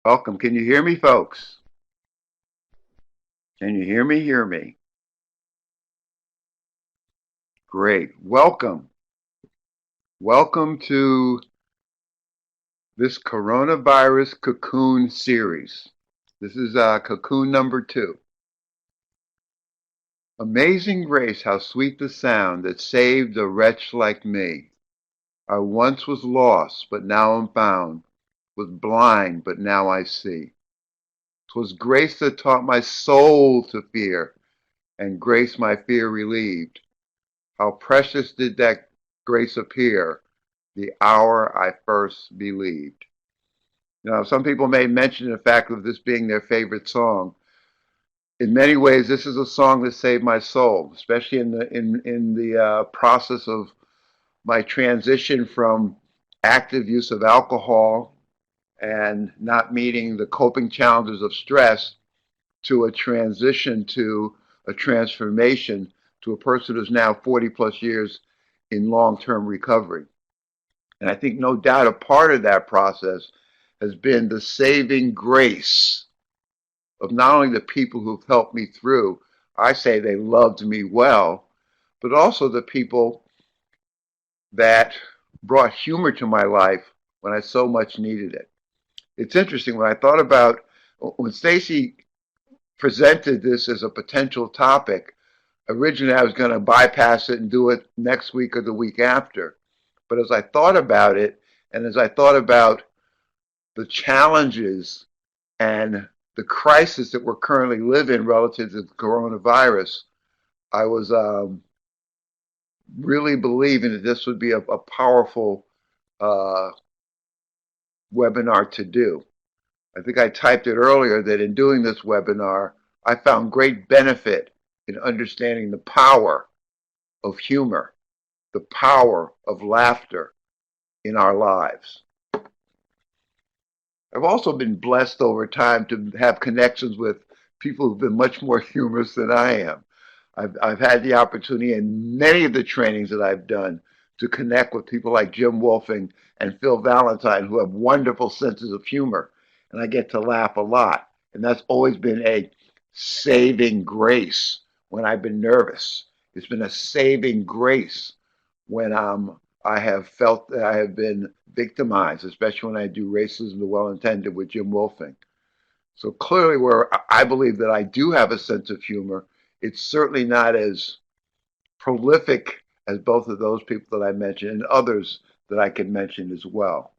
Welcome. Can you hear me, folks? Can you hear me? Hear me. Great. Welcome. Welcome to this coronavirus cocoon series. This is cocoon number 2. Amazing grace, how sweet the sound that saved a wretch like me. I once was lost, but now am found, was blind, but now I see. 'Twas grace that taught my soul to fear, and grace my fear relieved. How precious did that grace appear the hour I first believed. Now, some people may mention the fact of this being their favorite song. In many ways, this is a song that saved my soul, especially in the process of my transition from active use of alcohol and not meeting the coping challenges of stress to a transition to a transformation to a person who's now 40 plus years in long-term recovery. And I think no doubt a part of that process has been the saving grace of not only the people who've helped me through, I say they loved me well, but also the people that brought humor to my life when I so much needed it. It's interesting when I thought about when Stacy presented this as a potential topic. Originally, I was going to bypass it and do it next week or the week after. But as I thought about it, and as I thought about the challenges and the crisis that we're currently living relative to the coronavirus, I was really believing that this would be a powerful uh, webinar to do. I think I typed it earlier that in doing this webinar, I found great benefit in understanding the power of humor, the power of laughter in our lives. I've also been blessed over time to have connections with people who've been much more humorous than I am. I've had the opportunity in many of the trainings that I've done to connect with people like Jim Wolfing and Phil Valentine who have wonderful senses of humor. And I get to laugh a lot. And that's always been a saving grace when I've been nervous. It's been a saving grace when I have felt that I have been victimized, especially when I do Racism to Well Intended with Jim Wolfing. So clearly, where I believe that I do have a sense of humor, it's certainly not as prolific as both of those people that I mentioned and others that I can mention as well.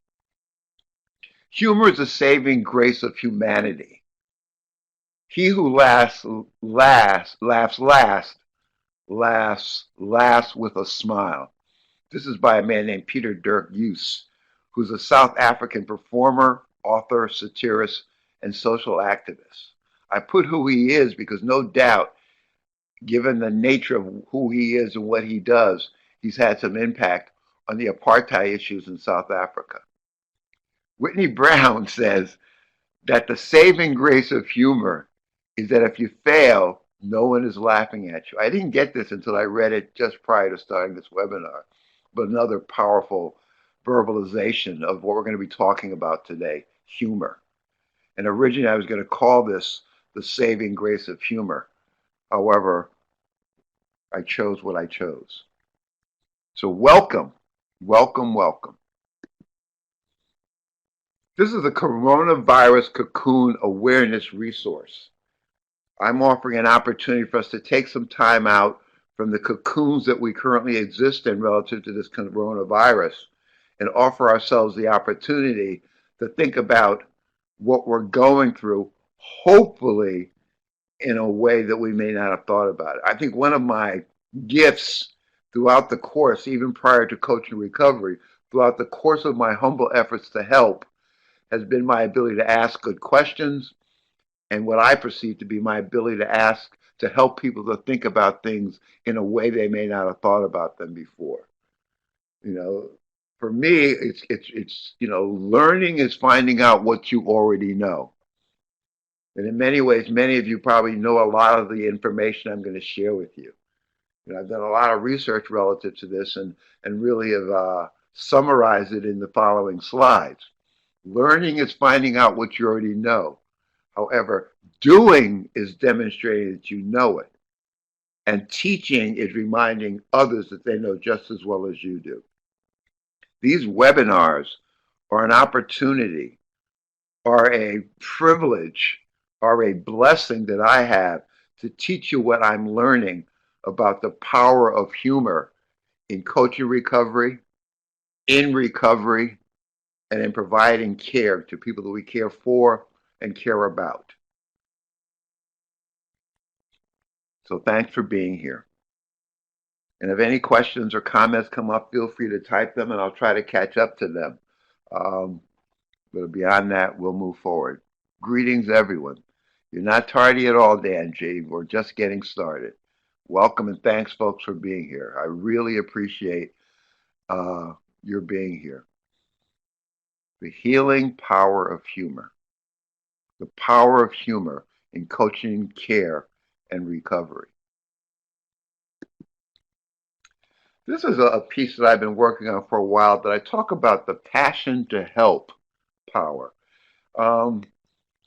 Humor is a saving grace of humanity. He who laughs with a smile. This is by a man named Peter Dirk Use, who's a South African performer, author, satirist, and social activist. I put who he is because no doubt, given the nature of who he is and what he does, he's had some impact on the apartheid issues in South Africa. Whitney Brown says that the saving grace of humor is that if you fail, no one is laughing at you. I didn't get this until I read it just prior to starting this webinar, but another powerful verbalization of what we're going to be talking about today, humor. And originally I was going to call this the saving grace of humor. However, I chose what I chose. So welcome, welcome, welcome. This is the coronavirus cocoon awareness resource. I'm offering an opportunity for us to take some time out from the cocoons that we currently exist in relative to this coronavirus and offer ourselves the opportunity to think about what we're going through, hopefully in a way that we may not have thought about it. I think one of my gifts throughout the course, even prior to coaching recovery, throughout the course of my humble efforts to help, has been my ability to ask good questions and what I perceive to be my ability to help people to think about things in a way they may not have thought about them before. You know, for me, it's learning is finding out what you already know. And in many ways, many of you probably know a lot of the information I'm going to share with you. I've done a lot of research relative to this and really have summarized it in the following slides. Learning is finding out what you already know. However, doing is demonstrating that you know it. And teaching is reminding others that they know just as well as you do. These webinars are an opportunity, are a privilege, are a blessing that I have to teach you what I'm learning about the power of humor in coaching recovery, in recovery, and in providing care to people that we care for and care about. So thanks for being here. And if any questions or comments come up, feel free to type them and I'll try to catch up to them. But beyond that, we'll move forward. Greetings, everyone. You're not tardy at all, Dan G. We're just getting started. Welcome and thanks, folks, for being here. I really appreciate your being here. The healing power of humor. The power of humor in coaching, care, and recovery. This is a piece that I've been working on for a while that I talk about the passion to help power.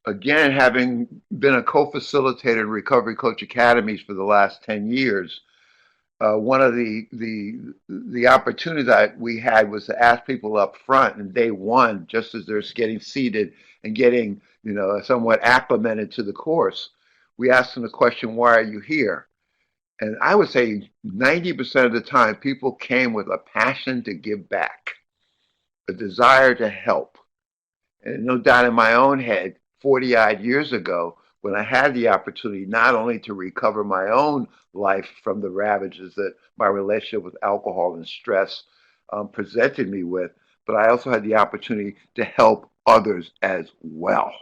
Again, having been a co-facilitator in Recovery Coach Academies for the last 10 years, one of the opportunities that we had was to ask people up front in day one, just as they're getting seated and getting, somewhat acclimated to the course. We asked them the question, "Why are you here?" And I would say 90% of the time, people came with a passion to give back, a desire to help. And no doubt in my own head, 40-odd years ago, when I had the opportunity not only to recover my own life from the ravages that my relationship with alcohol and stress presented me with, but I also had the opportunity to help others as well.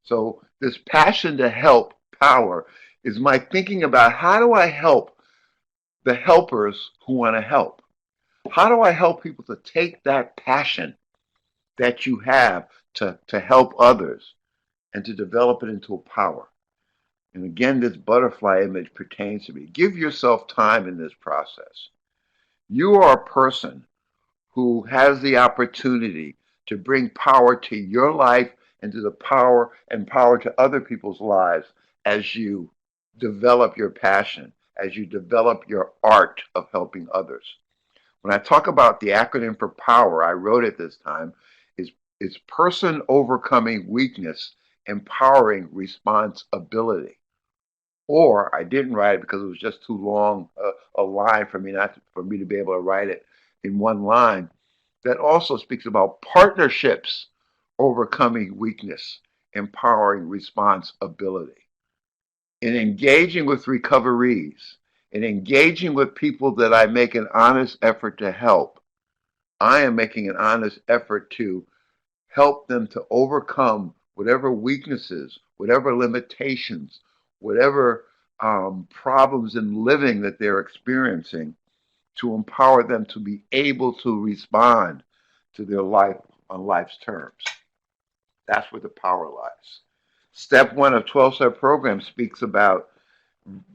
So this passion to help power is my thinking about how do I help the helpers who want to help? How do I help people to take that passion that you have to help others and to develop it into a power? And again, this butterfly image pertains to me. Give yourself time in this process. You are a person who has the opportunity to bring power to your life and to the power and power to other people's lives as you develop your passion, as you develop your art of helping others. When I talk about the acronym for power, I wrote it this time, is person overcoming weakness, empowering responsibility. Or I didn't write it because it was just too long a line for me to be able to write it in one line. That also speaks about partnerships, overcoming weakness, empowering responsibility. In engaging with recoveries, in engaging with people that I make an honest effort to help, I am making an honest effort to help them to overcome whatever weaknesses, whatever limitations, whatever problems in living that they're experiencing, to empower them to be able to respond to their life on life's terms. That's where the power lies. Step one of 12-step program speaks about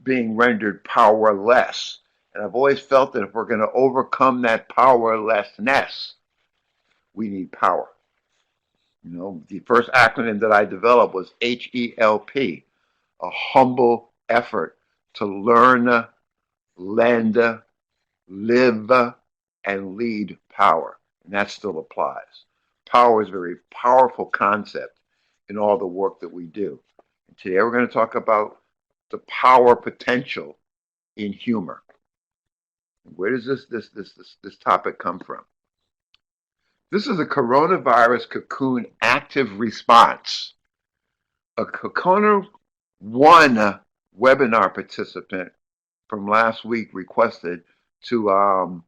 being rendered powerless. And I've always felt that if we're going to overcome that powerlessness, we need power. The first acronym that I developed was HELP, a humble effort to learn, lend, live, and lead power. And that still applies. Power is a very powerful concept in all the work that we do. And today we're going to talk about the power potential in humor. Where does this topic come from? This is a coronavirus Cocoon active response. A Cocoon 1 webinar participant from last week requested to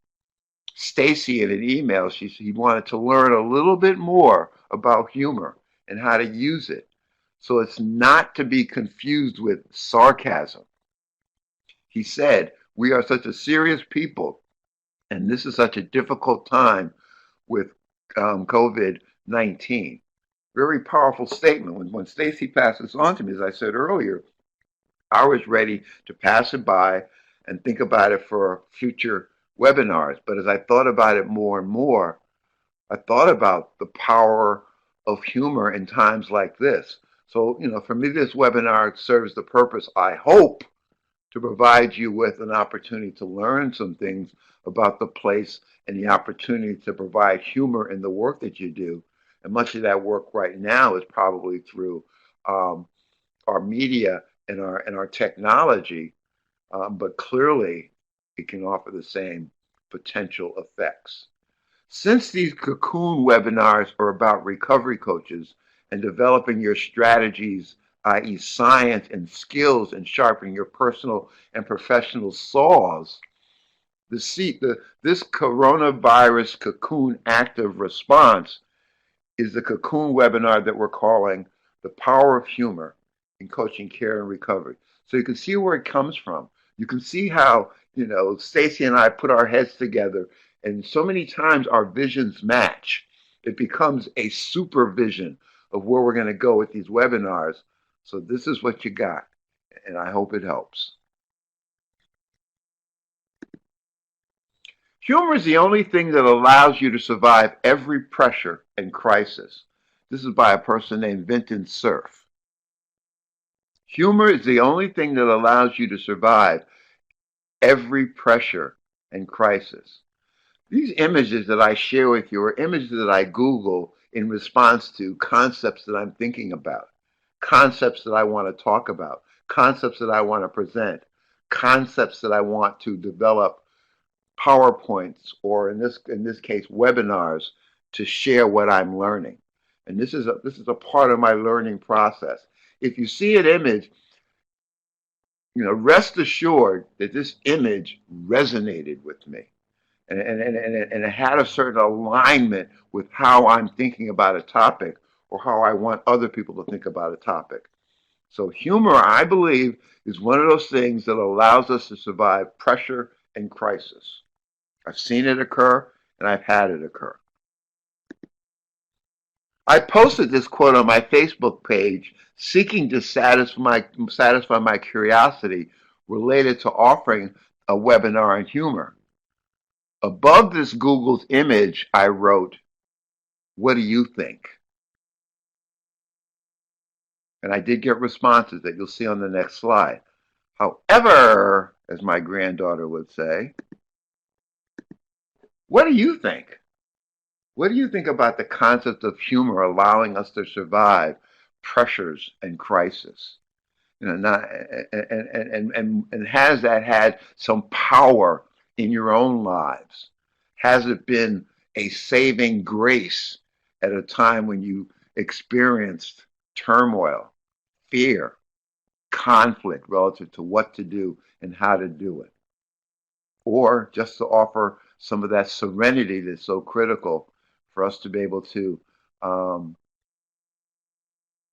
Stacy in an email. He wanted to learn a little bit more about humor and how to use it. So it's not to be confused with sarcasm. He said, "We are such a serious people, and this is such a difficult time with COVID-19. Very powerful statement. When Stacy passed this on to me, as I said earlier, I was ready to pass it by and think about it for future webinars. But as I thought about it more and more, I thought about the power of humor in times like this. So, for me, this webinar serves the purpose, I hope, to provide you with an opportunity to learn some things about the place and the opportunity to provide humor in the work that you do. And much of that work right now is probably through um, our media and our technology, but clearly it can offer the same potential effects. Since these Cocoon webinars are about recovery coaches and developing your strategies, i.e., science and skills, and sharpening your personal and professional saws, this coronavirus Cocoon active response is the Cocoon webinar that we're calling The Power of Humor in Coaching Care and Recovery. So you can see where it comes from. You can see how, Stacy and I put our heads together, and so many times our visions match. It becomes a supervision of where we're going to go with these webinars. So this is what you got, and I hope it helps. Humor is the only thing that allows you to survive every pressure and crisis. This is by a person named Vinton Cerf. Humor is the only thing that allows you to survive every pressure and crisis. These images that I share with you are images that I Google in response to concepts that I'm thinking about, concepts that I want to talk about, concepts that I want to present, concepts that I want to develop PowerPoints, or in this case webinars, to share what I'm learning. And this is a part of my learning process. If you see an image, rest assured that this image resonated with me, and it had a certain alignment with how I'm thinking about a topic, or how I want other people to think about a topic. So humor, I believe, is one of those things that allows us to survive pressure and crisis. I've seen it occur, and I've had it occur. I posted this quote on my Facebook page, seeking to satisfy my curiosity related to offering a webinar on humor. Above this Google's image, I wrote, "What do you think?" And I did get responses that you'll see on the next slide. However, as my granddaughter would say, what do you think? What do you think about the concept of humor allowing us to survive pressures and crisis? Not, and has that had some power in your own lives? Has it been a saving grace at a time when you experienced turmoil, fear, conflict relative to what to do and how to do it? Or just to offer some of that serenity that's so critical for us to be able to um,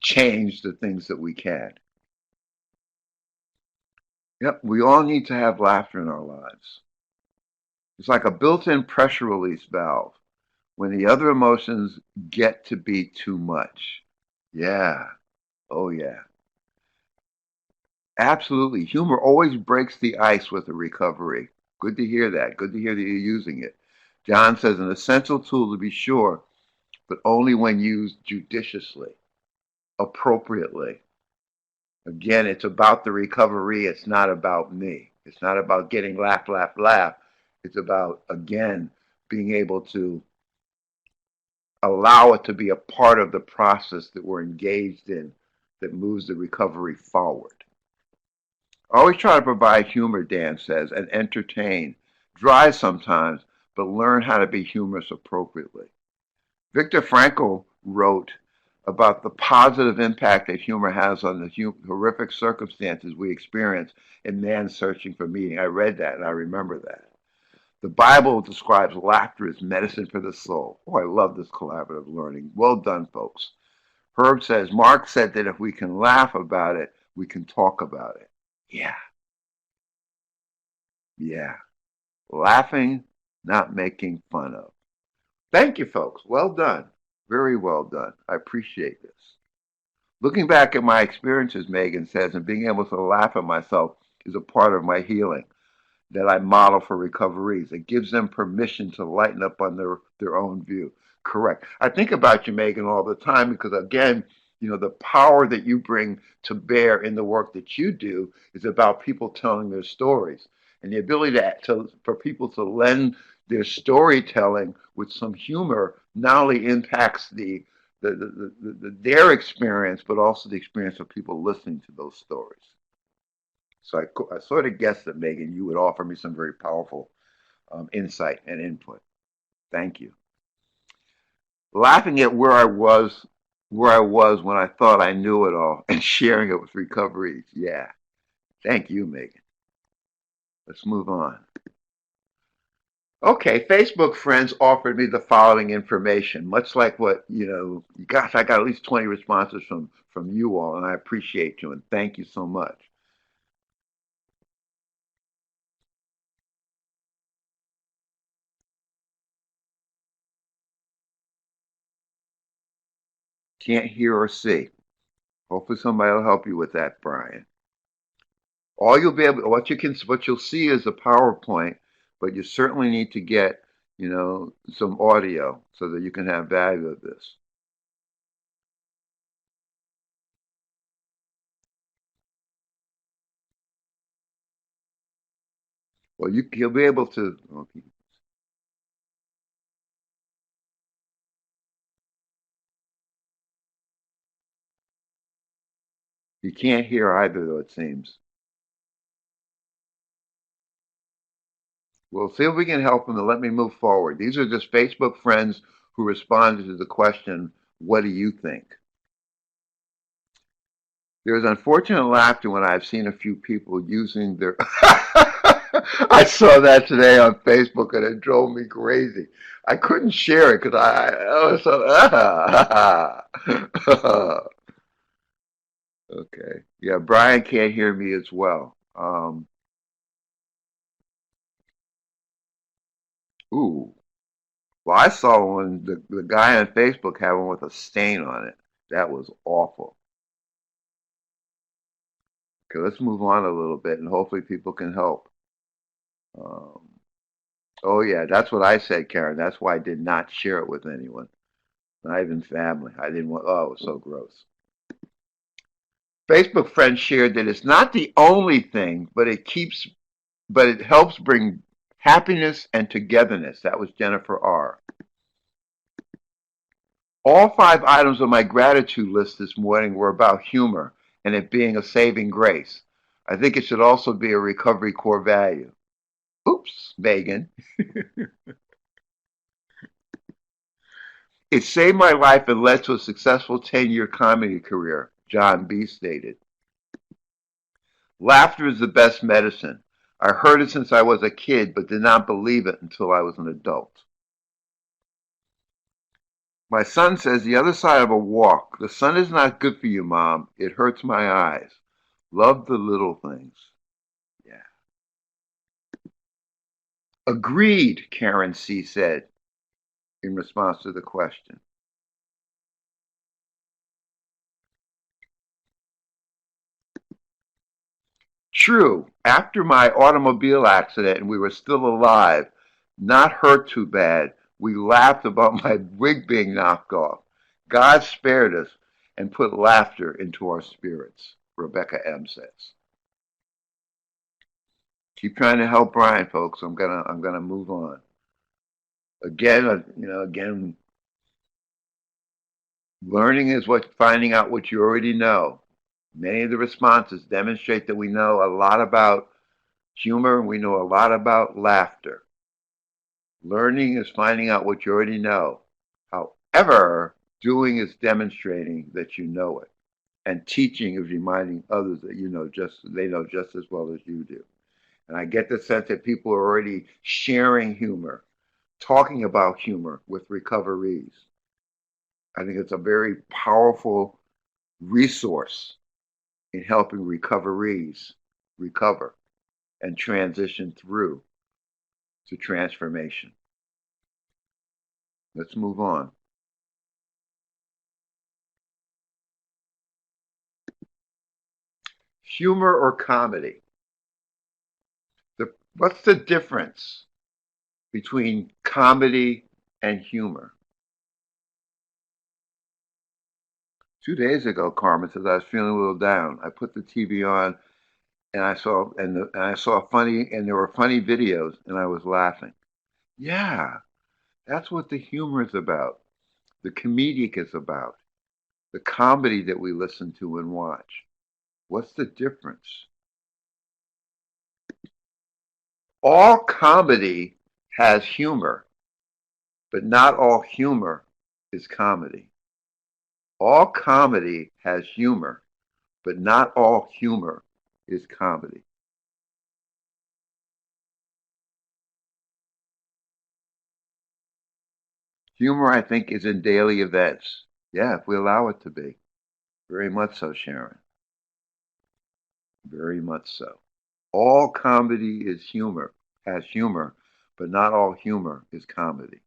change the things that we can. Yep, we all need to have laughter in our lives. It's like a built-in pressure release valve when the other emotions get to be too much. Yeah, oh yeah. Absolutely. Humor always breaks the ice with a recovery. Good to hear that. Good to hear that you're using it. John says an essential tool to be sure, but only when used judiciously, appropriately. Again, it's about the recovery. It's not about me. It's not about getting laugh, laugh, laugh. It's about, again, being able to allow it to be a part of the process that we're engaged in that moves the recovery forward. Always try to provide humor, Dan says, and entertain. Dry sometimes, but learn how to be humorous appropriately. Viktor Frankl wrote about the positive impact that humor has on the horrific circumstances we experience in man searching for meaning. I read that and I remember that. The Bible describes laughter as medicine for the soul. Oh, I love this collaborative learning. Well done, folks. Herb says, Mark said that if we can laugh about it, we can talk about it. Yeah, yeah. Laughing, not making fun of. Thank you, folks. Well done. Very well done. I appreciate this. Looking back at my experiences, Megan says, and being able to laugh at myself is a part of my healing that I model for recoveries. It gives them permission to lighten up on their own view. Correct. I think about you, Megan, all the time because, again, the power that you bring to bear in the work that you do is about people telling their stories. And the ability for people to lend their storytelling with some humor not only impacts their experience, but also the experience of people listening to those stories. So I sort of guessed that, Megan, you would offer me some very powerful insight and input. Thank you. Laughing at where I was when I thought I knew it all and sharing it with recoveries. Yeah. Thank you, Megan. Let's move on. Okay, Facebook friends offered me the following information, much like what, gosh, I got at least 20 responses from you all, and I appreciate you, and thank you so much. Can't hear or see. Hopefully somebody will help you with that, Brian. All you'll be able, what you'll see is a PowerPoint, but you certainly need to get, some audio so that you can have value of this. Well, you'll be able to. Okay. You can't hear either, though, it seems. We'll see if we can help them and let me move forward. These are just Facebook friends who responded to the question, what do you think? There is unfortunate laughter when I've seen a few people using their. I saw that today on Facebook and it drove me crazy. I couldn't share it because I was so. Okay. Yeah, Brian can't hear me as well. Ooh. Well, I saw one, the guy on Facebook had one with a stain on it. That was awful. Okay, let's move on a little bit and hopefully people can help. Um, oh, yeah, that's what I said, Karen. That's why I did not share it with anyone, not even family. I didn't want, oh, it was so gross. Facebook friends shared that it's not the only thing, but it helps bring happiness and togetherness. That was Jennifer R. All 5 items on my gratitude list this morning were about humor and it being a saving grace. I think it should also be a recovery core value. Oops, Megan. It saved my life and led to a successful 10-year comedy career, John B. stated. Laughter is the best medicine. I heard it since I was a kid, but did not believe it until I was an adult. My son says the other side of a walk. The sun is not good for you, Mom. It hurts my eyes. Love the little things. Yeah. Agreed, Karen C. said in response to the question. True, after my automobile accident and we were still alive, not hurt too bad, we laughed about my wig being knocked off. God spared us and put laughter into our spirits, Rebecca M. says. Keep trying to help Brian, folks. I'm gonna move on. Again, again, learning is what finding out what you already know. Many of the responses demonstrate that we know a lot about humor and we know a lot about laughter. Learning is finding out what you already know. However, doing is demonstrating that you know it. And teaching is reminding others that they know just as well as you do. And I get the sense that people are already sharing humor, talking about humor with recoveries. I think it's a very powerful resource in helping recoveries recover and transition through to transformation. Let's move on. Humor or comedy? What's the difference between comedy and humor? 2 days ago, Carmen says I was feeling a little down. I put the TV on and I saw funny and there were funny videos and I was laughing. Yeah, that's what the humor is about. The comedic is about. The comedy that we listen to and watch. What's the difference? All comedy has humor, but not all humor is comedy. All comedy has humor, but not all humor is comedy. Humor, I think, is in daily events. Yeah, if we allow it to be. Very much so, Sharon. Very much so. All comedy is humor, has humor, but not all humor is comedy.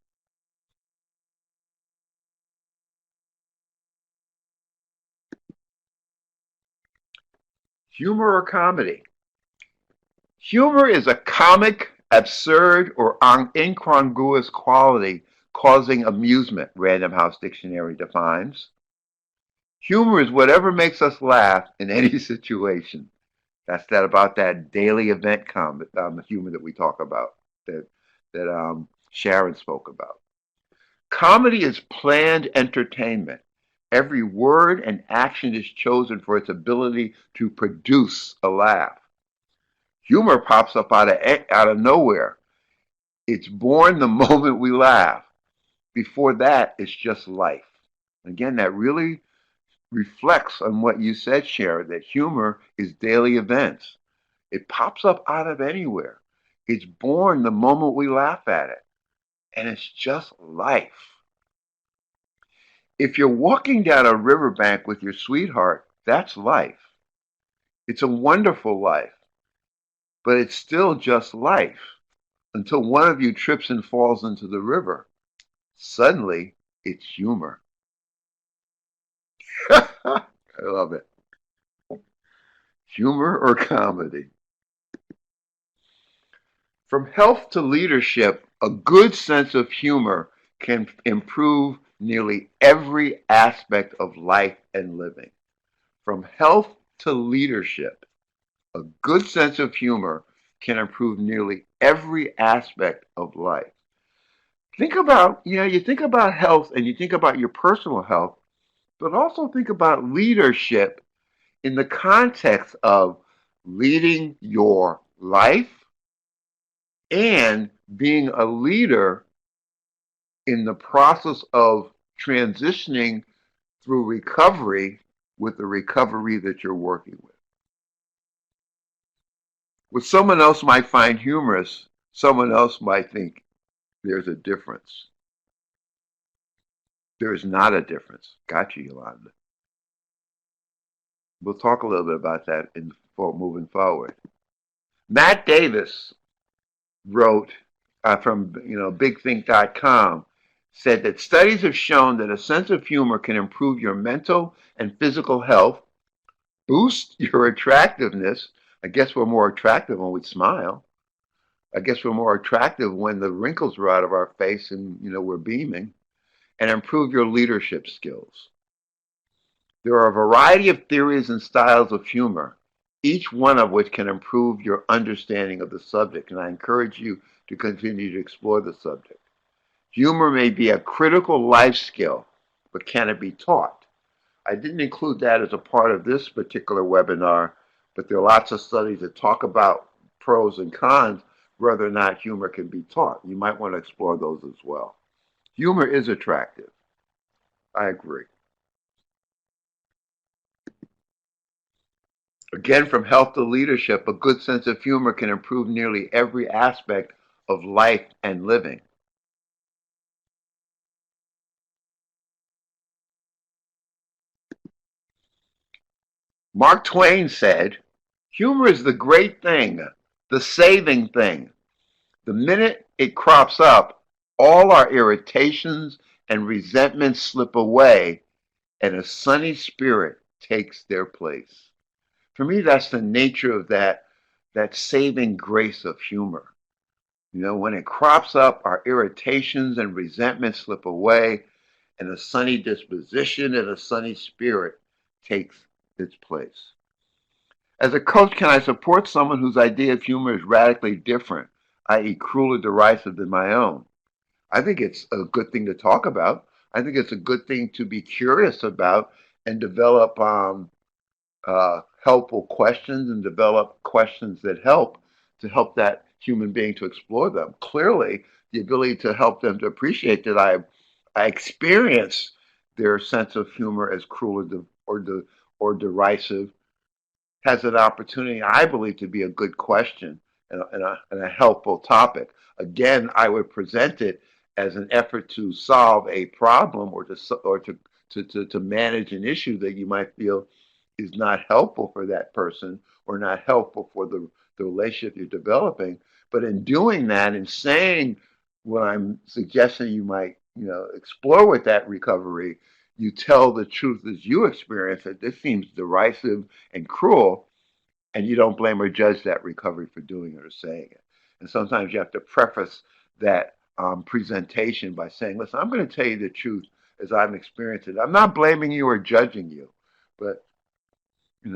Humor or comedy? Humor is a comic, absurd, or incongruous quality causing amusement, Random House Dictionary defines. Humor is whatever makes us laugh in any situation. That's that about that daily event humor that we talk about, that Sharon spoke about. Comedy is planned entertainment. Every word and action is chosen for its ability to produce a laugh. Humor pops up out of nowhere. It's born the moment we laugh. Before that, it's just life. Again, that really reflects on what you said, Sharon, that humor is daily events. It pops up out of anywhere. It's born the moment we laugh at it. And it's just life. If you're walking down a riverbank with your sweetheart, that's life. It's a wonderful life, but it's still just life until one of you trips and falls into the river. Suddenly, it's humor. I love it. Humor or comedy? From health to leadership, a good sense of humor can improve nearly every aspect of life and living. From health to leadership, a good sense of humor can improve nearly every aspect of life. You think about health and you think about your personal health, but also think about leadership in the context of leading your life and being a leader in the process of transitioning through recovery with the recovery that you're working with. What someone else might find humorous, someone else might think there's a difference. There's not a difference. Got you, Yolanda. We'll talk a little bit about that for moving forward. Matt Davis wrote from BigThink.com said that studies have shown that a sense of humor can improve your mental and physical health, boost your attractiveness. I guess we're more attractive when we smile. I guess we're more attractive when the wrinkles are out of our face and we're beaming, and improve your leadership skills. There are a variety of theories and styles of humor, each one of which can improve your understanding of the subject, and I encourage you to continue to explore the subject. Humor may be a critical life skill, but can it be taught? I didn't include that as a part of this particular webinar, but there are lots of studies that talk about pros and cons, whether or not humor can be taught. You might want to explore those as well. Humor is attractive. I agree. Again, from health to leadership, a good sense of humor can improve nearly every aspect of life and living. Mark Twain said, humor is the great thing, the saving thing. The minute it crops up, all our irritations and resentments slip away, and a sunny spirit takes their place. For me, that's the nature of that saving grace of humor. When it crops up, our irritations and resentments slip away, and a sunny disposition and a sunny spirit takes its place. As a coach, can I support someone whose idea of humor is radically different, i.e., cruel or derisive than my own? I think it's a good thing to talk about. I think it's a good thing to be curious about and develop helpful questions and develop questions that help to help that human being to explore them. Clearly, the ability to help them to appreciate that I experience their sense of humor as cruel or derisive has an opportunity, I believe, to be a good question and a helpful topic. Again, I would present it as an effort to solve a problem or to manage an issue that you might feel is not helpful for that person or not helpful for the relationship you're developing. But in doing that and saying what I'm suggesting you might, explore with that recovery, you tell the truth as you experience it. This seems derisive and cruel, and you don't blame or judge that recovery for doing it or saying it. And sometimes you have to preface that presentation by saying, listen, I'm going to tell you the truth as I've experienced it. I'm not blaming you or judging you, but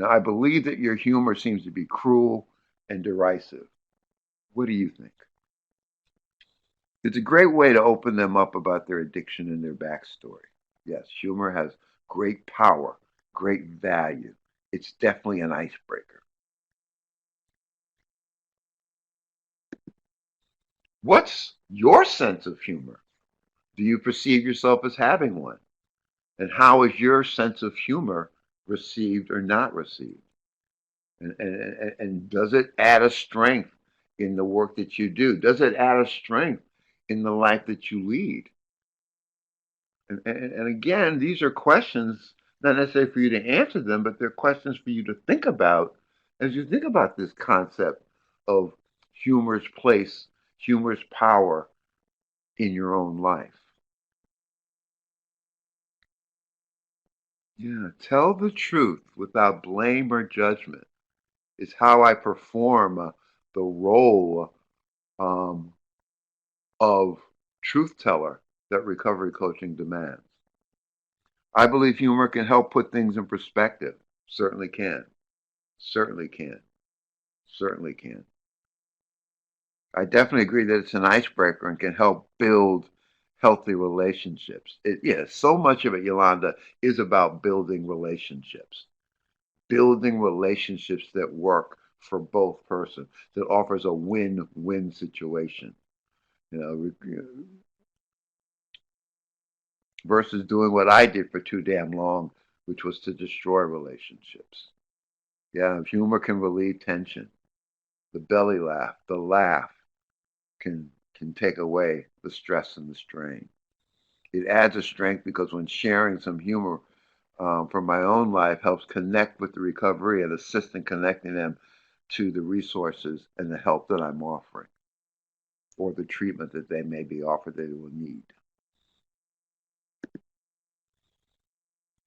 I believe that your humor seems to be cruel and derisive. What do you think? It's a great way to open them up about their addiction and their backstory. Yes, humor has great power, great value. It's definitely an icebreaker. What's your sense of humor? Do you perceive yourself as having one? And how is your sense of humor received or not received? And does it add a strength in the work that you do? Does it add a strength in the life that you lead? And again, these are questions, not necessarily for you to answer them, but they're questions for you to think about as you think about this concept of humor's place, humor's power in your own life. Yeah, tell the truth without blame or judgment is how I perform the role um, of truth teller that recovery coaching demands. I believe humor can help put things in perspective. Certainly can. Certainly can. Certainly can. I definitely agree that it's an icebreaker and can help build healthy relationships. Yeah, so much of it, Yolanda, is about building relationships that work for both persons, that offers a win-win situation. You know, versus doing what I did for too damn long, which was to destroy relationships. Yeah, humor can relieve tension. The belly laugh, the laugh can take away the stress and the strain. It adds a strength because when sharing some humor from my own life helps connect with the recovery and assist in connecting them to the resources and the help that I'm offering or the treatment that they may be offered they will need.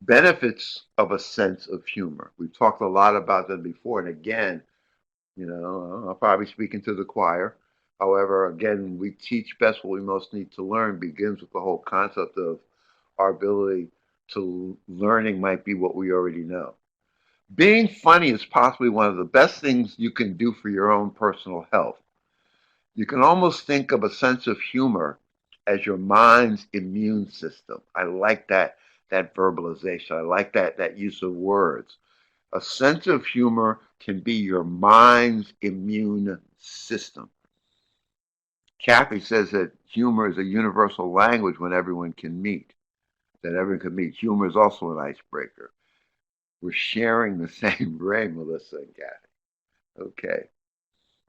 Benefits of a sense of humor. We've talked a lot about them before, and again, I'll probably speaking to the choir. However, again, we teach best what we most need to learn begins with the whole concept of our ability to learning might be what we already know. Being funny is possibly one of the best things you can do for your own personal health. You can almost think of a sense of humor as your mind's immune system. I like that verbalization. I like that use of words. A sense of humor can be your mind's immune system. Kathy says that humor is a universal language when everyone can meet. That everyone can meet. Humor is also an icebreaker. We're sharing the same brain, Melissa and Kathy. Okay.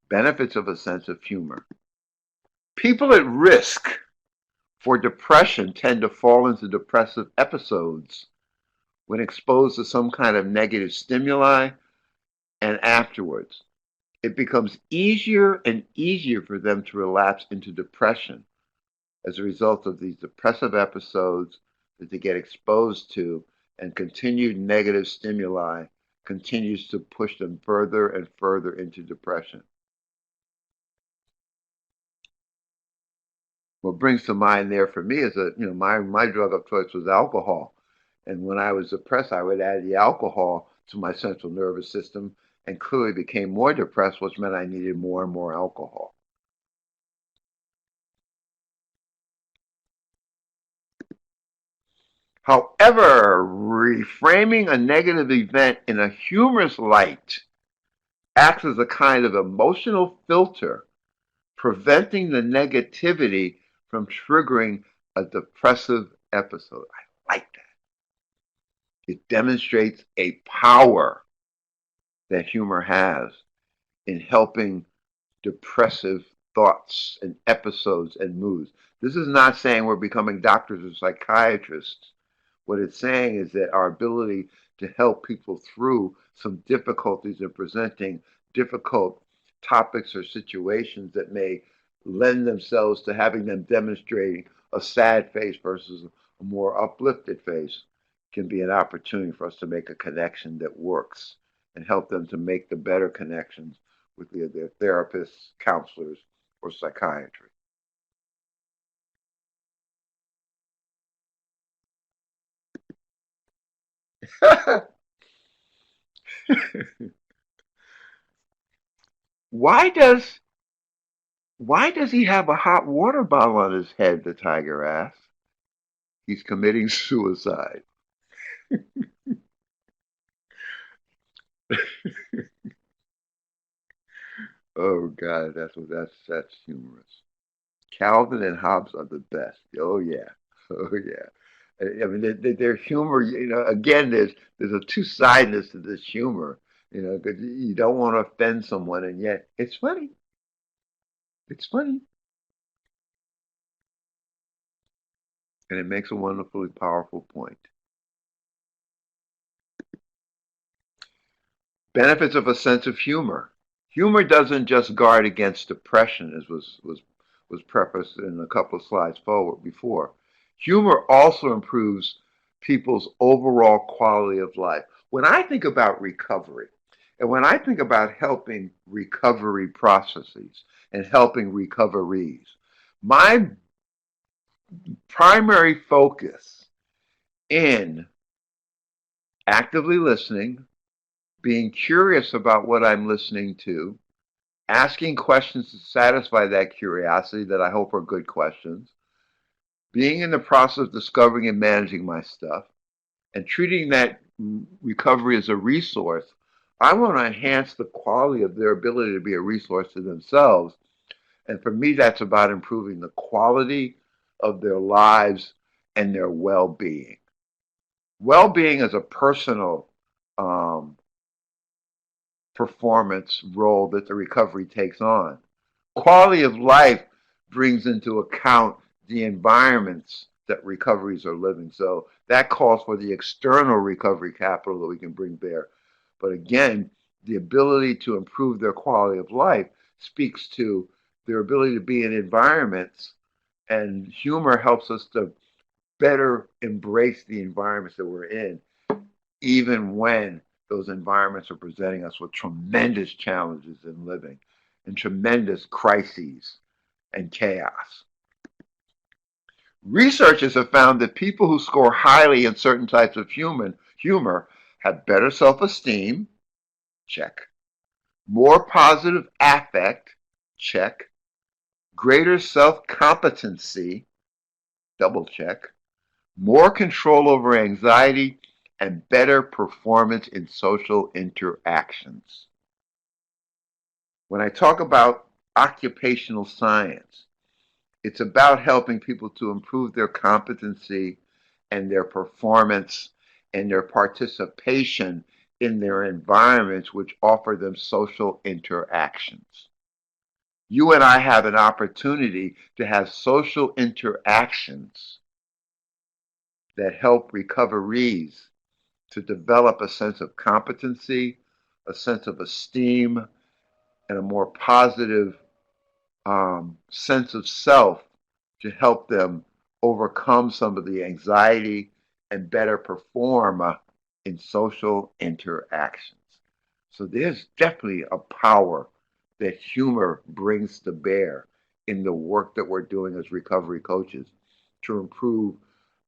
Benefits of a sense of humor. People at risk for depression tend to fall into depressive episodes when exposed to some kind of negative stimuli and afterwards. It becomes easier and easier for them to relapse into depression as a result of these depressive episodes that they get exposed to, and continued negative stimuli continues to push them further and further into depression. What brings to mind there for me is that, my drug of choice was alcohol. And when I was depressed, I would add the alcohol to my central nervous system and clearly became more depressed, which meant I needed more and more alcohol. However, reframing a negative event in a humorous light acts as a kind of emotional filter, preventing the negativity from triggering a depressive episode. I like that. It demonstrates a power that humor has in helping depressive thoughts and episodes and moods. This is not saying we're becoming doctors or psychiatrists. What it's saying is that our ability to help people through some difficulties in presenting difficult topics or situations that may lend themselves to having them demonstrating a sad face versus a more uplifted face can be an opportunity for us to make a connection that works and help them to make the better connections with their therapists, counselors, or psychiatry. why does why does he have a hot water bottle on his head? The tiger asked. He's committing suicide. Oh God, that's humorous. Calvin and Hobbes are the best. Oh yeah, oh yeah. I mean, their humor. Again, there's a two-sidedness to this humor. Because you don't want to offend someone, and yet it's funny. It's funny, and it makes a wonderfully powerful point. Benefits of a sense of humor. Humor doesn't just guard against depression, as was prefaced in a couple of slides forward before. Humor also improves people's overall quality of life. When I think about recovery, and when I think about helping recovery processes and helping recoveries, my primary focus in actively listening, being curious about what I'm listening to, asking questions to satisfy that curiosity that I hope are good questions, being in the process of discovering and managing my stuff, and treating that recovery as a resource. I want to enhance the quality of their ability to be a resource to themselves. And for me, that's about improving the quality of their lives and their well being. Well being is a personal um, performance role that the recovery takes on. Quality of life brings into account the environments that recoveries are living. So that calls for the external recovery capital that we can bring there. But again, the ability to improve their quality of life speaks to their ability to be in environments, and humor helps us to better embrace the environments that we're in, even when those environments are presenting us with tremendous challenges in living and tremendous crises and chaos. Researchers have found that people who score highly in certain types of humor have better self esteem, check, more positive affect, check, greater self competency, double check, more control over anxiety, and better performance in social interactions. When I talk about occupational science, it's about helping people to improve their competency and their performance and their participation in their environments, which offer them social interactions. You and I have an opportunity to have social interactions that help recoveries to develop a sense of competency, a sense of esteem, and a more positive sense of self to help them overcome some of the anxiety and better perform in social interactions. So there's definitely a power that humor brings to bear in the work that we're doing as recovery coaches to improve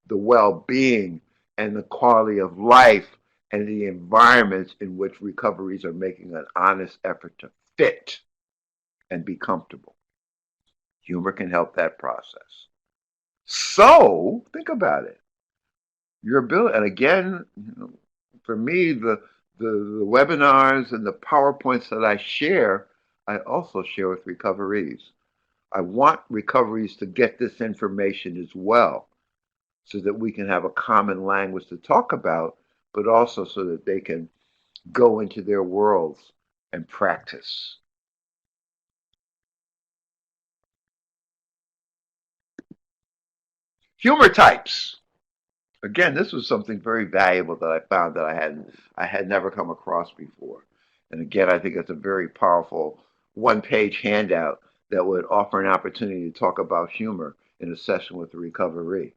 the well-being and the quality of life and the environments in which recoveries are making an honest effort to fit and be comfortable. Humor can help that process. So think about it. Your ability, and again, for me, the webinars and the PowerPoints that I share, I also share with recoveries. I want recoveries to get this information as well so that we can have a common language to talk about, but also so that they can go into their worlds and practice. Humor types. Again, this was something very valuable that I found that I had never come across before. And again, I think it's a very powerful one-page handout that would offer an opportunity to talk about humor in a session with the recovery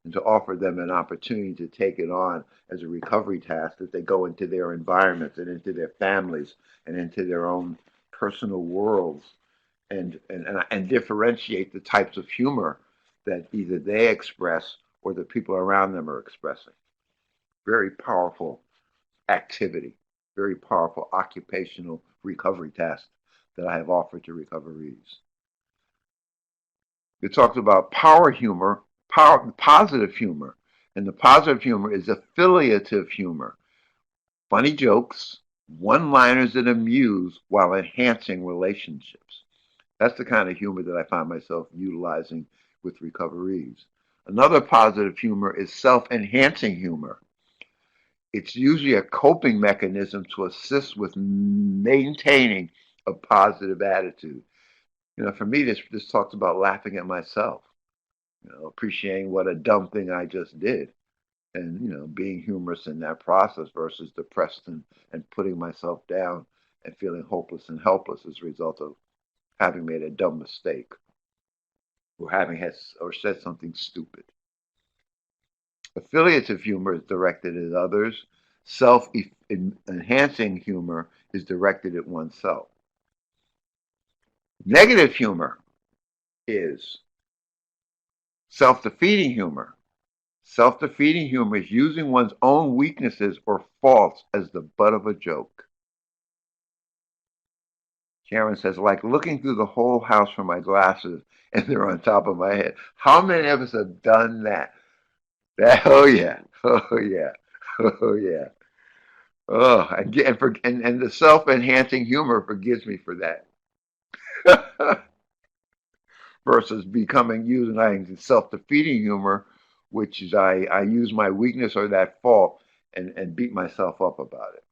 and to offer them an opportunity to take it on as a recovery task as they go into their environments and into their families and into their own personal worlds and differentiate the types of humor that either they express or the people around them are expressing. Very powerful activity, very powerful occupational recovery task that I have offered to recoveries. It talks about positive humor, and the positive humor is affiliative humor. Funny jokes, one-liners that amuse while enhancing relationships. That's the kind of humor that I find myself utilizing with recoveries. Another positive humor is self-enhancing humor. It's usually a coping mechanism to assist with maintaining a positive attitude. For me, this talks about laughing at myself, appreciating what a dumb thing I just did, and being humorous in that process versus depressed and putting myself down and feeling hopeless and helpless as a result of having made a dumb mistake or having or said something stupid. Affiliative humor is directed at others. Self-enhancing humor is directed at oneself. Negative humor is self-defeating humor. Self-defeating humor is using one's own weaknesses or faults as the butt of a joke. Karen says, like looking through the whole house from my glasses and they're on top of my head. How many of us have done that? Oh yeah, oh yeah, oh yeah. Oh, and the self-enhancing humor forgives me for that. Versus using self-defeating humor, which is I use my weakness or that fault and beat myself up about it.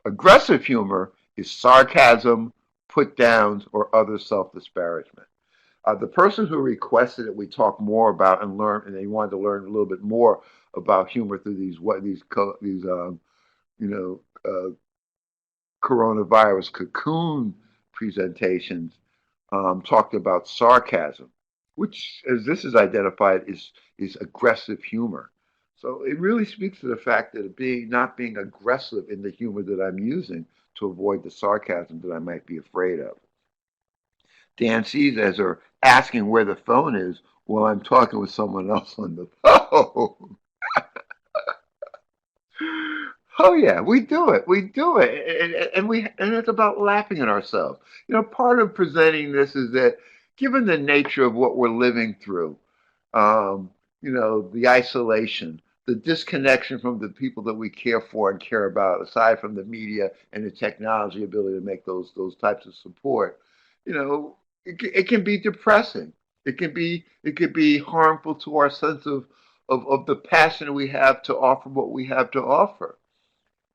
Aggressive humor is sarcasm, put downs, or other self-disparagement. The person who requested that we talk more about and learn, and they wanted to learn a little bit more about humor through these you know coronavirus cocoon presentations, talked about sarcasm, which, as this is identified, is aggressive humor. So it really speaks to the fact that not being aggressive in the humor that I'm using to avoid the sarcasm that I might be afraid of. Dan sees as her asking where the phone is while I'm talking with someone else on the phone. Oh yeah, we do it. We do it, and it's about laughing at ourselves. Part of presenting this is that, given the nature of what we're living through, the isolation, the disconnection from the people that we care for and care about, aside from the media and the technology ability to make those types of support, it can be depressing. It can be harmful to our sense of the passion we have to offer what we have to offer.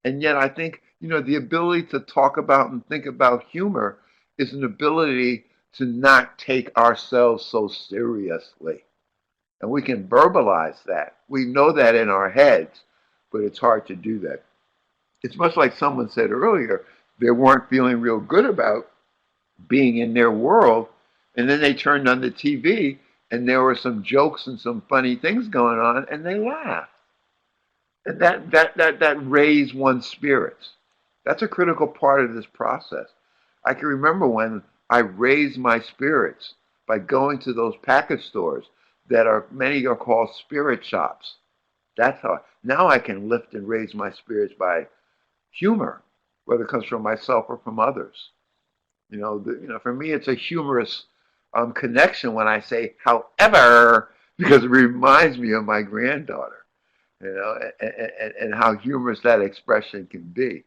And yet, I think the ability to talk about and think about humor is an ability to not take ourselves so seriously. And we can verbalize that. We know that in our heads, but it's hard to do that. It's much like someone said earlier, they weren't feeling real good about being in their world, and then they turned on the TV, and there were some jokes and some funny things going on, and they laughed. And that raised one's spirits. That's a critical part of this process. I can remember when I raised my spirits by going to those package stores that are, many are called spirit shops. That's how, now I can lift and raise my spirits by humor, whether it comes from myself or from others. For me, it's a humorous connection when I say, however, because it reminds me of my granddaughter, and how humorous that expression can be.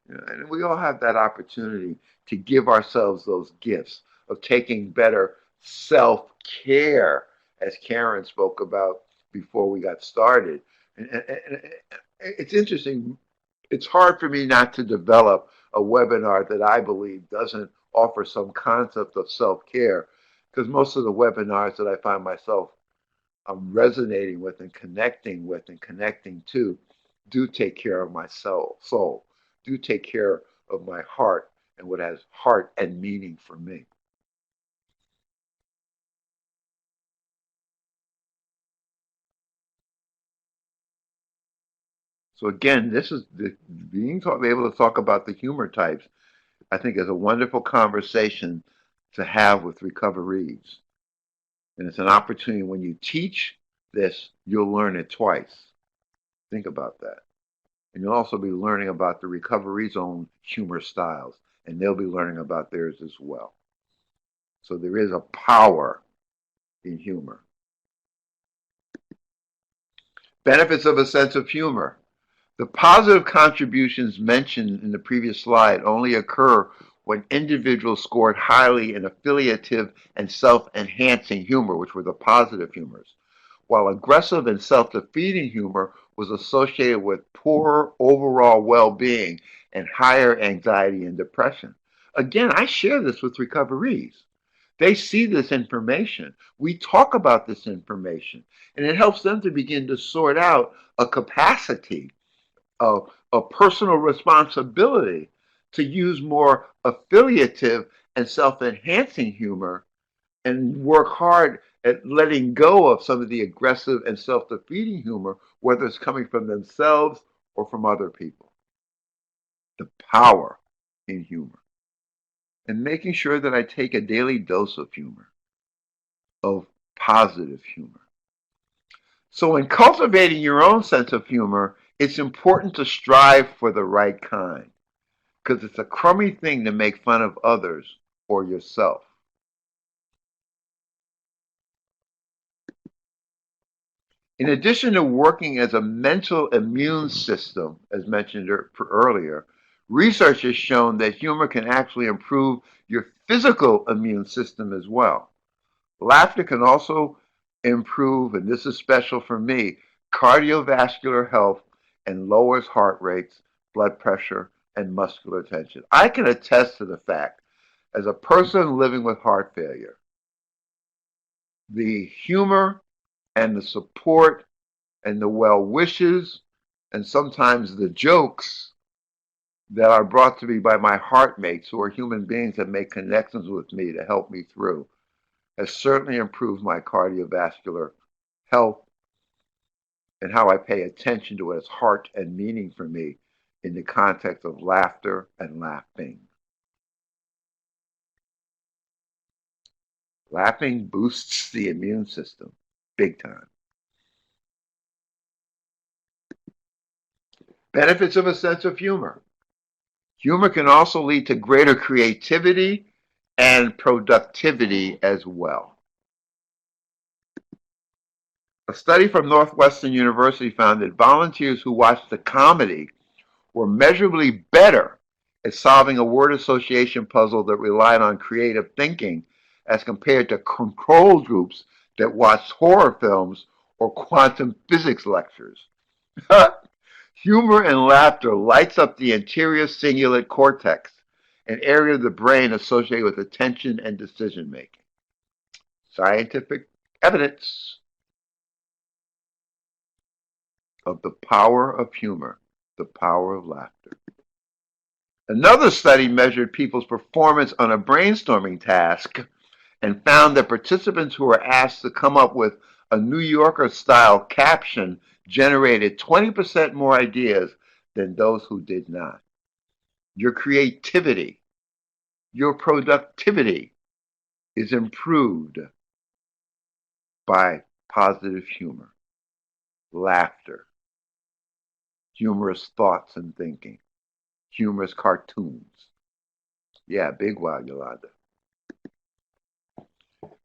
And we all have that opportunity to give ourselves those gifts of taking better self-care, as Karen spoke about before we got started. And it's interesting. It's hard for me not to develop a webinar that I believe doesn't offer some concept of self-care, because most of the webinars that I find myself resonating with and connecting to do take care of my soul, do take care of my heart and what has heart and meaning for me. So again, this is being able to talk about the humor types. I think is a wonderful conversation to have with recoveries, and it's an opportunity when you teach this, you'll learn it twice. Think about that. And you'll also be learning about the recovery zone humor styles, and they'll be learning about theirs as well. So there is a power in humor. Benefits of a sense of humor. The positive contributions mentioned in the previous slide only occur when individuals scored highly in affiliative and self-enhancing humor, which were the positive humors, while aggressive and self-defeating humor was associated with poorer overall well-being and higher anxiety and depression. Again, I share this with recoveries. They see this information. We talk about this information, and it helps them to begin to sort out a capacity of a personal responsibility to use more affiliative and self-enhancing humor and work hard at letting go of some of the aggressive and self-defeating humor, whether it's coming from themselves or from other people. The power in humor. And making sure that I take a daily dose of humor, of positive humor. So in cultivating your own sense of humor, it's important to strive for the right kind, because it's a crummy thing to make fun of others or yourself. In addition to working as a mental immune system, as mentioned earlier, research has shown that humor can actually improve your physical immune system as well. Laughter can also improve, and this is special for me, cardiovascular health and lowers heart rates, blood pressure, and muscular tension. I can attest to the fact, as a person living with heart failure, the humor and the support and the well wishes and sometimes the jokes that are brought to me by my heart mates, who are human beings that make connections with me to help me through, has certainly improved my cardiovascular health and how I pay attention to what is heart and meaning for me in the context of laughter and laughing. Laughing boosts the immune system big time. Benefits of a sense of humor. Humor can also lead to greater creativity and productivity as well. A study from Northwestern University found that volunteers who watched the comedy were measurably better at solving a word association puzzle that relied on creative thinking as compared to control groups that watched horror films or quantum physics lectures. Humor and laughter lights up the anterior cingulate cortex, an area of the brain associated with attention and decision making. Scientific evidence of the power of humor, the power of laughter. Another study measured people's performance on a brainstorming task and found that participants who were asked to come up with a New Yorker-style caption generated 20% more ideas than those who did not. Your creativity, your productivity is improved by positive humor, laughter, humorous thoughts and thinking, humorous cartoons. Yeah, big wow, Yolanda.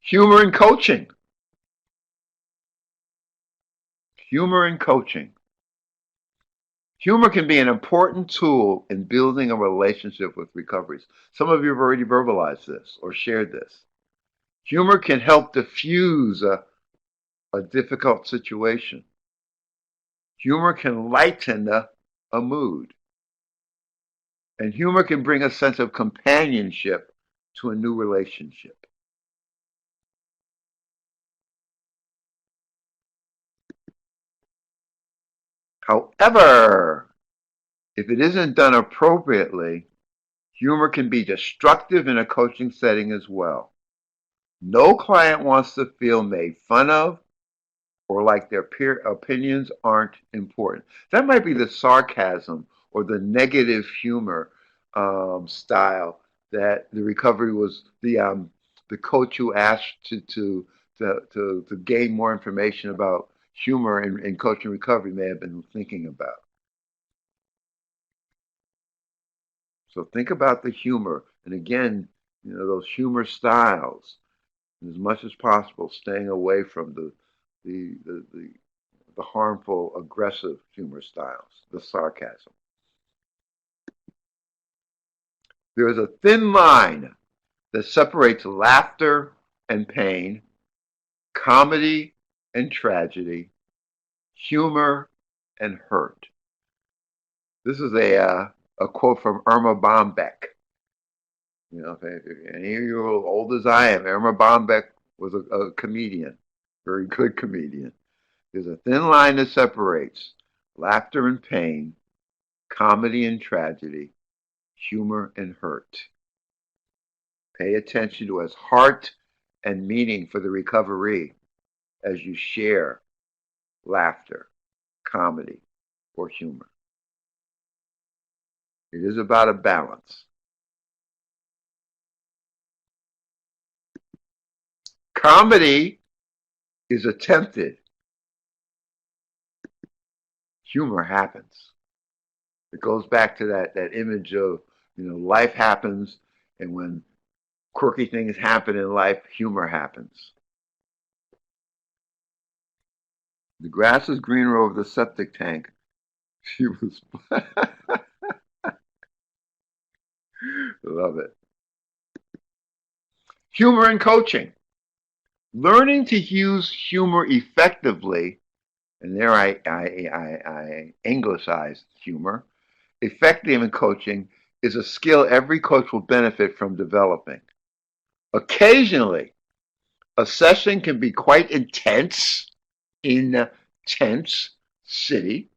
Humor and coaching. Humor and coaching. Humor can be an important tool in building a relationship with recoveries. Some of you have already verbalized this or shared this. Humor can help diffuse a difficult situation. Humor can lighten a mood. And humor can bring a sense of companionship to a new relationship. However, if it isn't done appropriately, humor can be destructive in a coaching setting as well. No client wants to feel made fun of or like their peer opinions aren't important. That might be the sarcasm or the negative humor style that the recovery was the coach who asked to gain more information about humor in coaching recovery may have been thinking about. So think about the humor, and again, those humor styles, and as much as possible, staying away from the the, the the harmful, aggressive humor styles, the sarcasm. There is a thin line that separates laughter and pain, comedy and tragedy, humor and hurt. This is a quote from Irma Bombeck. And you're old as I am, Irma Bombeck was a comedian, very good comedian. There's a thin line that separates laughter and pain, comedy and tragedy, humor and hurt. Pay attention to its heart and meaning for the recovery as you share laughter, comedy, or humor. It is about a balance. Comedy is attempted. Humor happens. It goes back to that image of, life happens, and when quirky things happen in life, humor happens. The grass is greener over the septic tank. She was, love it. Humor and coaching. Learning to use humor effectively, and there I anglicized humor. Effective in coaching is a skill every coach will benefit from developing. Occasionally, a session can be quite intense in a tense city,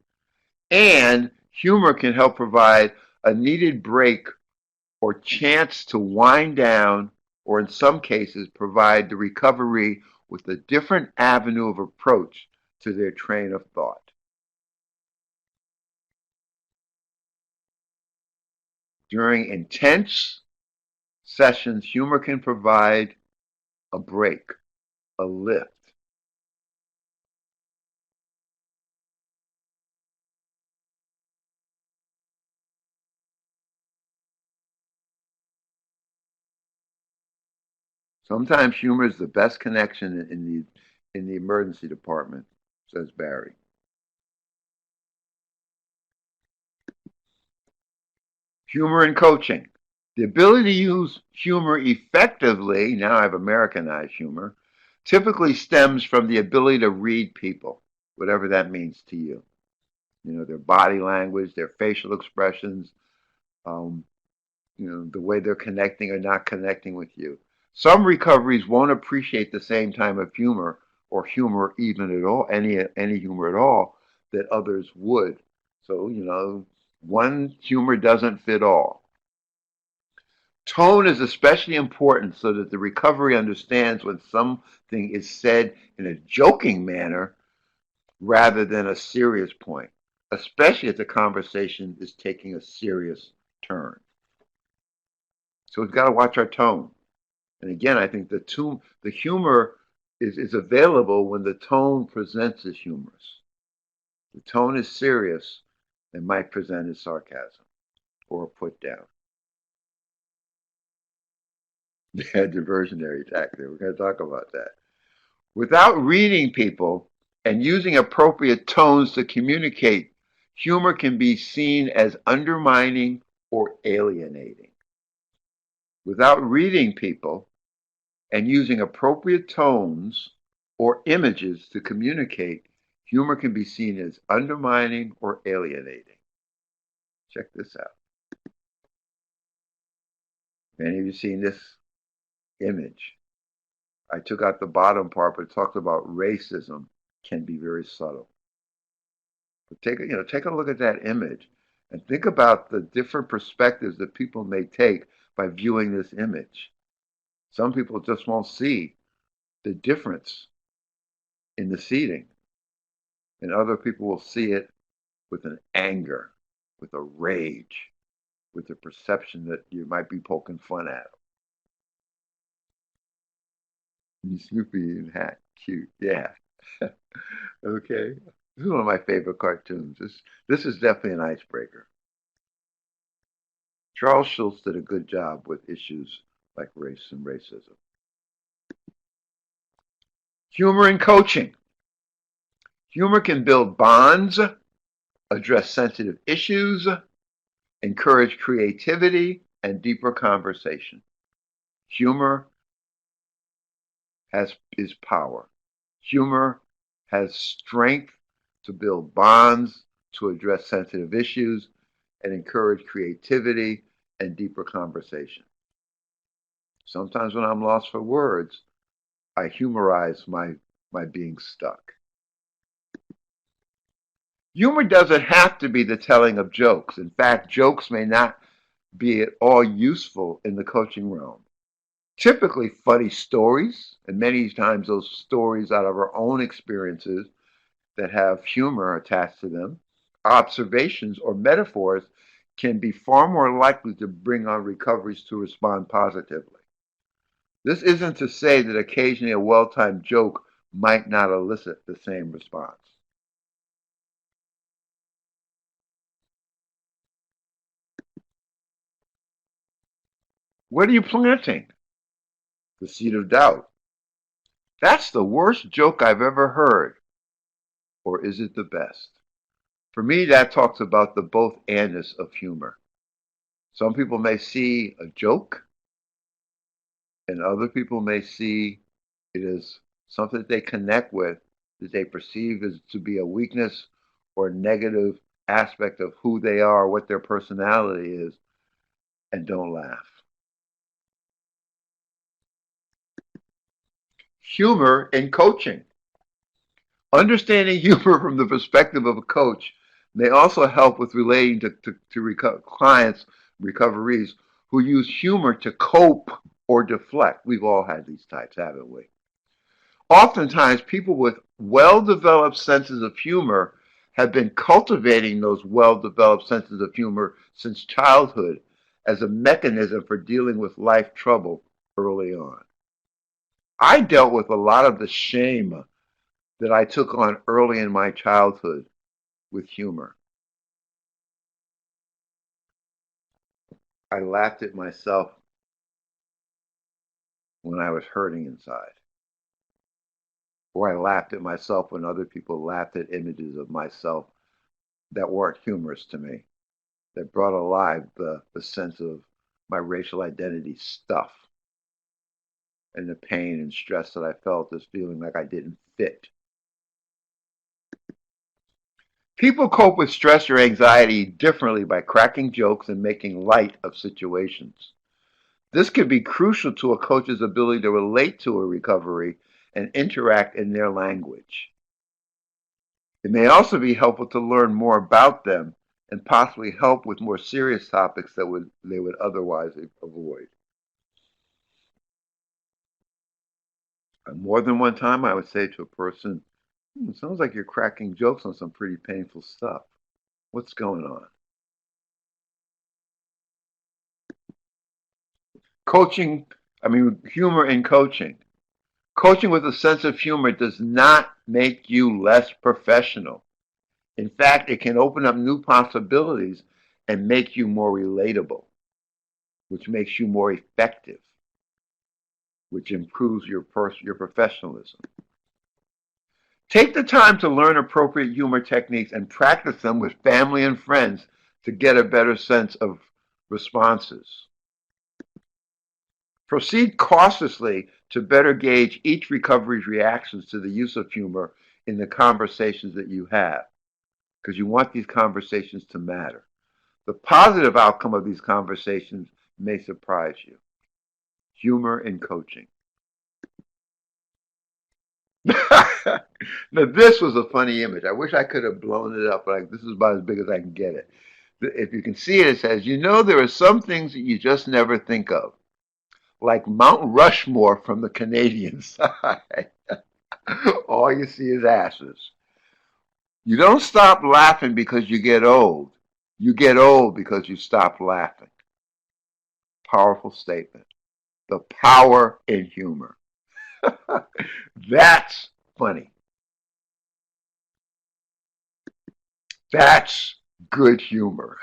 and humor can help provide a needed break or chance to wind down, or in some cases, provide the recovery with a different avenue of approach to their train of thought. During intense sessions, humor can provide a break, a lift. Sometimes humor is the best connection in the emergency department, says Barry. Humor and coaching. The ability to use humor effectively, now I've Americanized humor, typically stems from the ability to read people, whatever that means to you. Their body language, their facial expressions, um, the way they're connecting or not connecting with you. Some recoveries won't appreciate the same time of humor or humor even at all, any humor at all, that others would. So, one humor doesn't fit all. Tone is especially important so that the recovery understands when something is said in a joking manner rather than a serious point, especially if the conversation is taking a serious turn. So we've got to watch our tone And again, I think the humor is available when the tone presents as humorous. The tone is serious and might present as sarcasm or a put down. Yeah, diversionary tactic. We're going to talk about that. Without reading people and using appropriate tones to communicate, humor can be seen as undermining or alienating. Without reading people and using appropriate tones or images to communicate, humor can be seen as undermining or alienating. Check this out. Many of you seen this image? I took out the bottom part, but it talks about racism can be very subtle. But take a look at that image and think about the different perspectives that people may take by viewing this image. Some people just won't see the difference in the seating, and other people will see it with an anger, with a rage, with the perception that you might be poking fun at them. Snoopy in hat, cute, yeah. Okay, this is one of my favorite cartoons. This is definitely an icebreaker. Charles Schulz did a good job with issues like race and racism. Humor in coaching. Humor can build bonds, address sensitive issues, encourage creativity and deeper conversation. Humor is power. Humor has strength to build bonds, to address sensitive issues, and encourage creativity and deeper conversation. Sometimes when I'm lost for words, I humorize my being stuck. Humor doesn't have to be the telling of jokes. In fact, jokes may not be at all useful in the coaching realm. Typically, funny stories, and many times those stories out of our own experiences that have humor attached to them, observations or metaphors can be far more likely to bring on recoveries to respond positively. This isn't to say that occasionally a well-timed joke might not elicit the same response. What are you planting? The seed of doubt. That's the worst joke I've ever heard. Or is it the best? For me, that talks about the both andness of humor. Some people may see a joke, and other people may see it as something that they connect with, that they perceive as to be a weakness or a negative aspect of who they are, what their personality is, and don't laugh. Humor in coaching. Understanding humor from the perspective of a coach may also help with relating to clients, recoveries, who use humor to cope or deflect. We've all had these types, haven't we? Oftentimes, people with well-developed senses of humor have been cultivating those well-developed senses of humor since childhood as a mechanism for dealing with life trouble early on. I dealt with a lot of the shame that I took on early in my childhood with humor. I laughed at myself when I was hurting inside, or I laughed at myself when other people laughed at images of myself that weren't humorous to me, that brought alive the sense of my racial identity stuff and the pain and stress that I felt as feeling like I didn't fit. People cope with stress or anxiety differently by cracking jokes and making light of situations. This can be crucial to a coach's ability to relate to a recovery and interact in their language. It may also be helpful to learn more about them and possibly help with more serious topics that they would otherwise avoid. More than one time, I would say to a person, it sounds like you're cracking jokes on some pretty painful stuff. What's going on? Coaching Humor in coaching. Coaching with a sense of humor does not make you less professional. In fact, it can open up new possibilities and make you more relatable, which makes you more effective, which improves your professionalism. Take the time to learn appropriate humor techniques and practice them with family and friends to get a better sense of responses. Proceed cautiously to better gauge each recovery's reactions to the use of humor in the conversations that you have, because you want these conversations to matter. The positive outcome of these conversations may surprise you. Humor in coaching. Now, this was a funny image. I wish I could have blown it up, but this is about as big as I can get it. If you can see it, it says, there are some things that you just never think of, like Mount Rushmore from the Canadian side. All you see is ashes. You don't stop laughing because you get old. You get old because you stop laughing. Powerful statement. The power in humor. That's funny. That's good humor.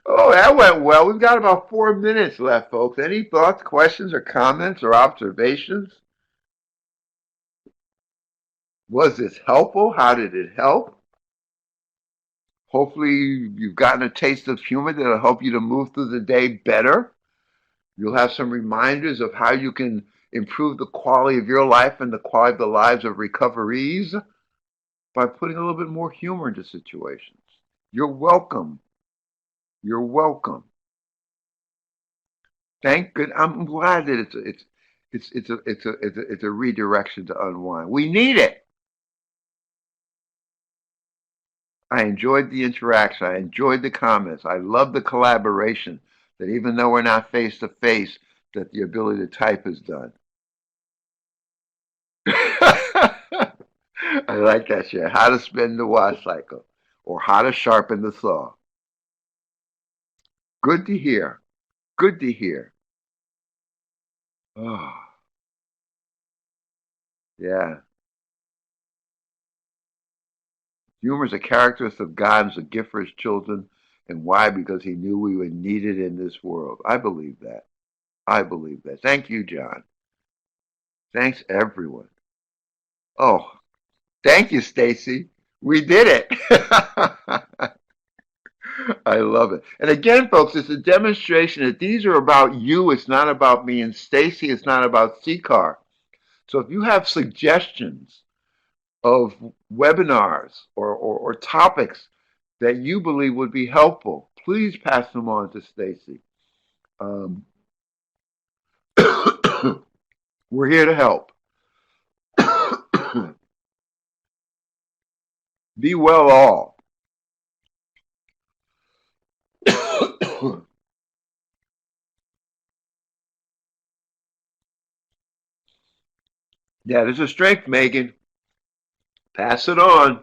Oh, that went well. We've got about 4 minutes left, folks. Any thoughts, questions, or comments, or observations? Was this helpful? How did it help? Hopefully, you've gotten a taste of humor that'll help you to move through the day better. You'll have some reminders of how you can improve the quality of your life and the quality of the lives of recoveries by putting a little bit more humor into situations. You're welcome. You're welcome. Thank good. I'm glad that it's a redirection to unwind. We need it. I enjoyed the interaction. I enjoyed the comments. I love the collaboration. That even though we're not face to face, that the ability to type is done. I like that shit. How to spin the wash cycle, or how to sharpen the saw. Good to hear. Good to hear. Oh, yeah. Humor is a characteristic of God and is a gift for his children. And why? Because he knew we would need it in this world. I believe that. I believe that. Thank you, John. Thanks, everyone. Oh, thank you, Stacy. We did it. I love it. And again, folks, it's a demonstration that these are about you. It's not about me and Stacy. It's not about CCAR. So if you have suggestions of webinars or topics that you believe would be helpful, please pass them on to Stacy. We're here to help. Be well all. Yeah, there's a strength, Megan. Pass it on.